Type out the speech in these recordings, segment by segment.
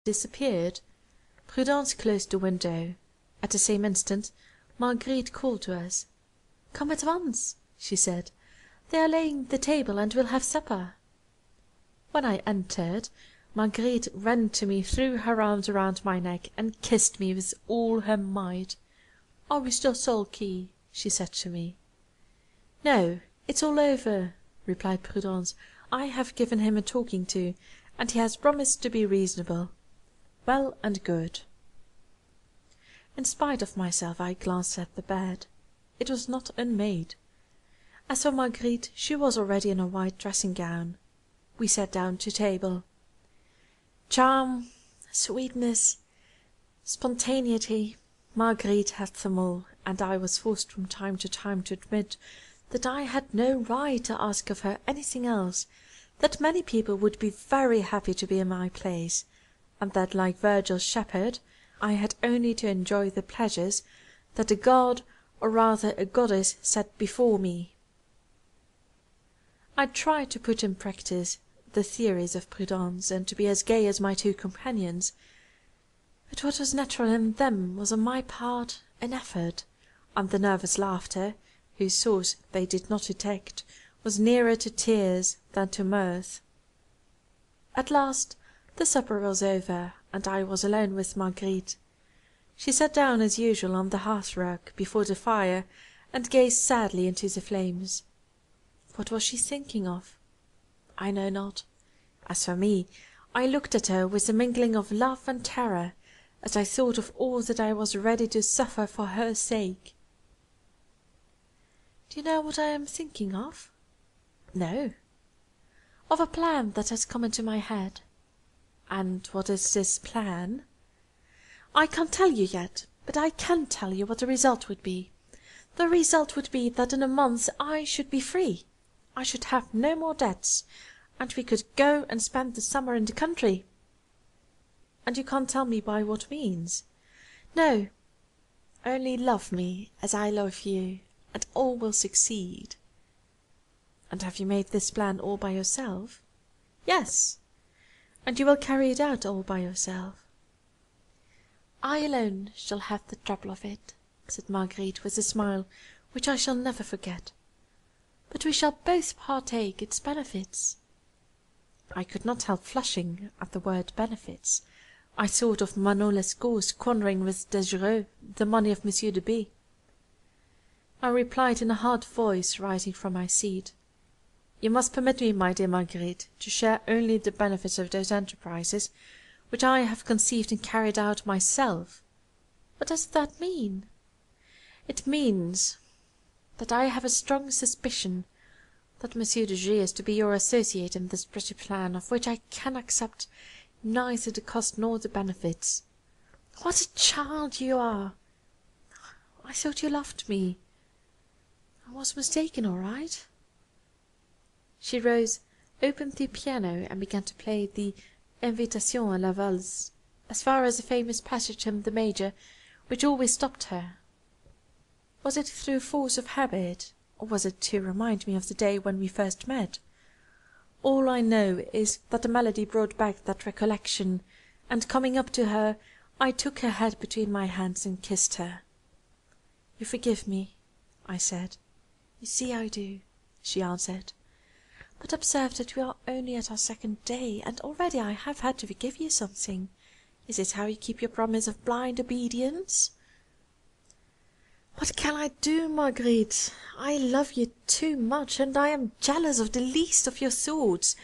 disappeared, Prudence closed the window. At the same instant, Marguerite called to us. "Come at once," she said. "They are laying the table and we'll have supper." When I entered, Marguerite ran to me, threw her arms around my neck, and kissed me with all her might. "Are we still sulky?" she said to me. "No, it's all over," replied Prudence. "I have given him a talking to, and he has promised to be reasonable. Well and good." In spite of myself I glanced at the bed. It was not unmade. As for Marguerite, she was already in her white dressing-gown. We sat down to table. Charm, sweetness, spontaneity, Marguerite had them all, and I was forced from time to time to admit that I had no right to ask of her anything else, that many people would be very happy to be in my place, and that, like Virgil's shepherd, I had only to enjoy the pleasures that a god, or rather a goddess, set before me. I tried to put in practice the theories of Prudence, and to be as gay as my two companions, but what was natural in them was on my part an effort, and the nervous laughter, whose source they did not detect, was nearer to tears than to mirth. At last the supper was over, and I was alone with Marguerite. She sat down as usual on the hearth-rug before the fire and gazed sadly into the flames. What was she thinking of? I know not. As for me, I looked at her with a mingling of love and terror, as I thought of all that I was ready to suffer for her sake. Do you know what I am thinking of? No. Of a plan that has come into my head. And what is this plan? I can't tell you yet, but I can tell you what the result would be. The result would be that in a month I should be free. I should have no more debts, and we could go and spend the summer in the country. And you can't tell me by what means? No, only love me as I love you, and all will succeed. And have you made this plan all by yourself? Yes. And you will carry it out all by yourself? I alone shall have the trouble of it, said Marguerite with a smile which I shall never forget. But we shall both partake its benefits. I could not help flushing at the word benefits. I thought of Manon Lescaut squandering with Desireux the money of Monsieur de B. I replied in a hard voice, rising from my seat. You must permit me, my dear Marguerite, to share only the benefits of those enterprises which I have conceived and carried out myself. What does that mean? It means that I have a strong suspicion that Monsieur de G is to be your associate in this pretty plan, of which I can accept neither the cost nor the benefits. What a child you are! I thought you loved me. I was mistaken, all right. She rose, opened the piano, and began to play the Invitation à la valse, as far as a famous passage in the major, which always stopped her. Was it through force of habit, or was it to remind me of the day when we first met? All I know is that the melody brought back that recollection, and coming up to her, I took her head between my hands and kissed her. "You forgive me," I said. "You see I do," she answered. "But observe that we are only at our second day, and already I have had to forgive you something. Is this how you keep your promise of blind obedience?" "What can I do, Marguerite? I love you too much, and I am jealous of the least of your thoughts.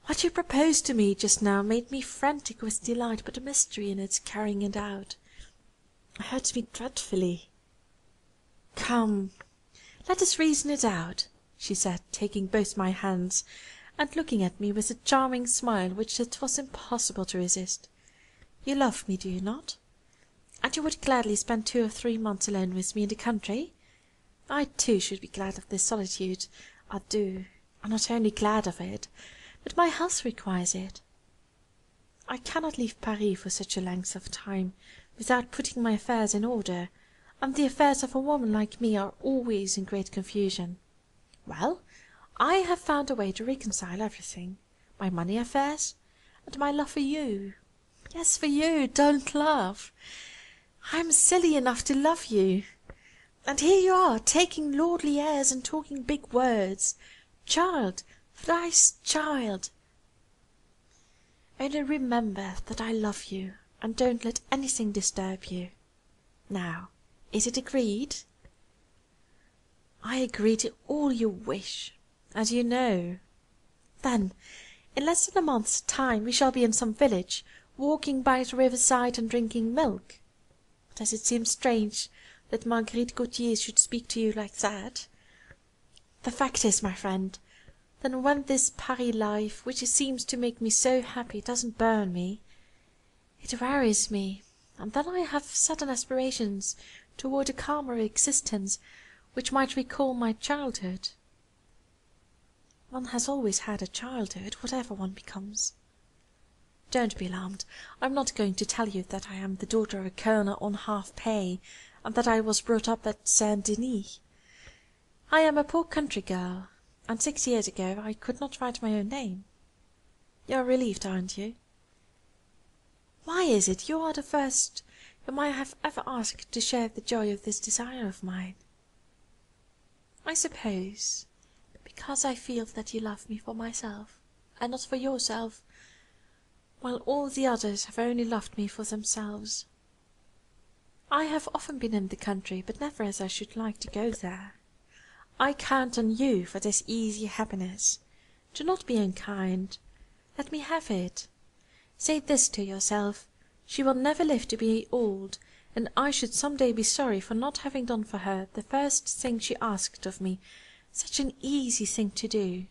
What you proposed to me just now made me frantic with delight, but the mystery in its carrying it out hurts me dreadfully. Come, let us reason it out," she said, taking both my hands and looking at me with a charming smile which it was impossible to resist. "You love me, do you not? And you would gladly spend 2 or 3 months alone with me in the country? I too should be glad of this solitude. I do. I'm not only glad of it, but my health requires it. I cannot leave Paris for such a length of time without putting my affairs in order, and the affairs of a woman like me are always in great confusion. Well, I have found a way to reconcile everything, my money affairs and my love for you. Yes, for you. Don't laugh. I'm silly enough to love you. And here you are, taking lordly airs and talking big words. Child, thrice child. Only remember that I love you, and don't let anything disturb you. Now, is it agreed? I agree to all you wish, as you know. Then, in less than a month's time, we shall be in some village, walking by the riverside and drinking milk. Does it seem strange that Marguerite Gautier should speak to you like that? The fact is, my friend, that when this Paris life, which seems to make me so happy, doesn't burn me, it wearies me, and then I have sudden aspirations toward a calmer existence which might recall my childhood. One has always had a childhood, whatever one becomes. Don't be alarmed. I'm not going to tell you that I am the daughter of a colonel on half-pay, and that I was brought up at Saint-Denis. I am a poor country girl, and 6 years ago I could not write my own name. You're relieved, aren't you? Why is it you are the first whom I have ever asked to share the joy of this desire of mine? I suppose because I feel that you love me for myself, and not for yourself, while all the others have only loved me for themselves. I have often been in the country, but never as I should like to go there. I count on you for this easy happiness. Do not be unkind. Let me have it. Say this to yourself: she will never live to be old, and I should some day be sorry for not having done for her the first thing she asked of me, such an easy thing to do.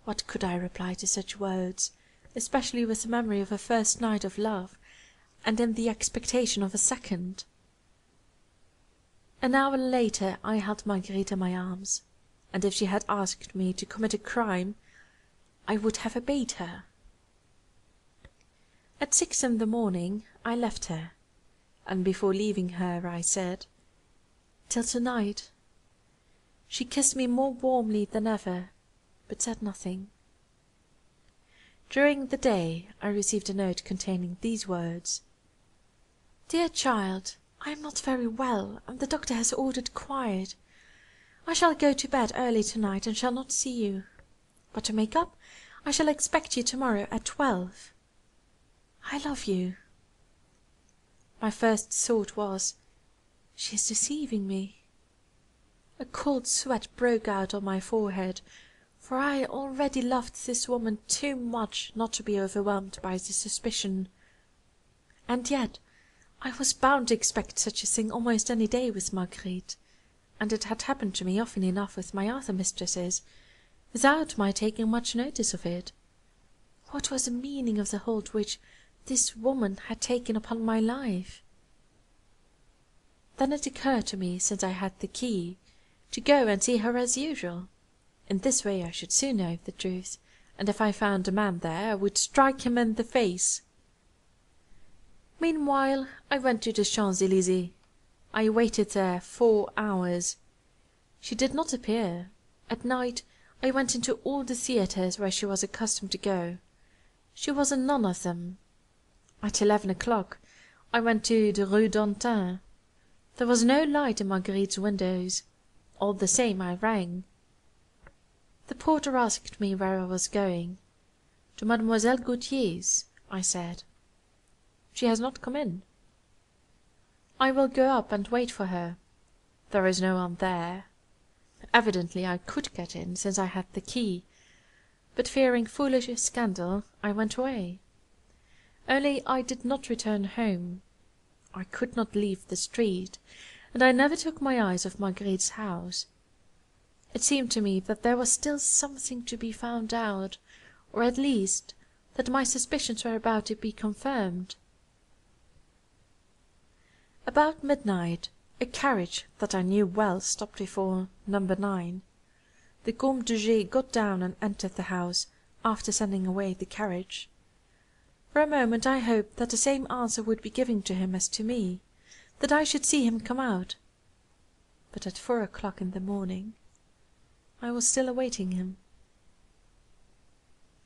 What could I reply to such words, especially with the memory of a first night of love, and in the expectation of a second? An hour later I held Marguerite in my arms, and if she had asked me to commit a crime, I would have obeyed her. At 6 in the morning I left her, and before leaving her I said, "Till to-night." She kissed me more warmly than ever, but said nothing. During the day I received a note containing these words: "Dear child, I am not very well, and the doctor has ordered quiet. I shall go to bed early to-night and shall not see you. But to make up, I shall expect you to-morrow at 12. I love you." My first thought was, she is deceiving me. A cold sweat broke out on my forehead, for I already loved this woman too much not to be overwhelmed by the suspicion. And yet I was bound to expect such a thing almost any day with Marguerite, and it had happened to me often enough with my other mistresses, without my taking much notice of it. What was the meaning of the hold which this woman had taken upon my life? Then it occurred to me, since I had the key, to go and see her as usual. In this way I should soon know the truth, and if I found a man there I would strike him in the face. Meanwhile I went to the Champs-Élysées. I waited there 4 hours. She did not appear. At night I went into all the theatres where she was accustomed to go. She was in none of them. At 11 o'clock I went to the Rue d'Antin. There was no light in Marguerite's windows. All the same I rang. The porter asked me where I was going. "To Mademoiselle Gautier's," I said. "She has not come in." "I will go up and wait for her." There is no one there. Evidently I could get in, since I had the key, but fearing foolish scandal I went away. Only I did not return home. I could not leave the street, and I never took my eyes off Marguerite's house. It seemed to me that there was still something to be found out, or at least that my suspicions were about to be confirmed. About midnight a carriage that I knew well stopped before No. 9. The Comte de G. got down and entered the house, after sending away the carriage. For a moment I hoped that the same answer would be given to him as to me, that I should see him come out. But at 4 o'clock in the morning I was still awaiting him.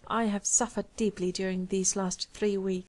I have suffered deeply during these last 3 weeks.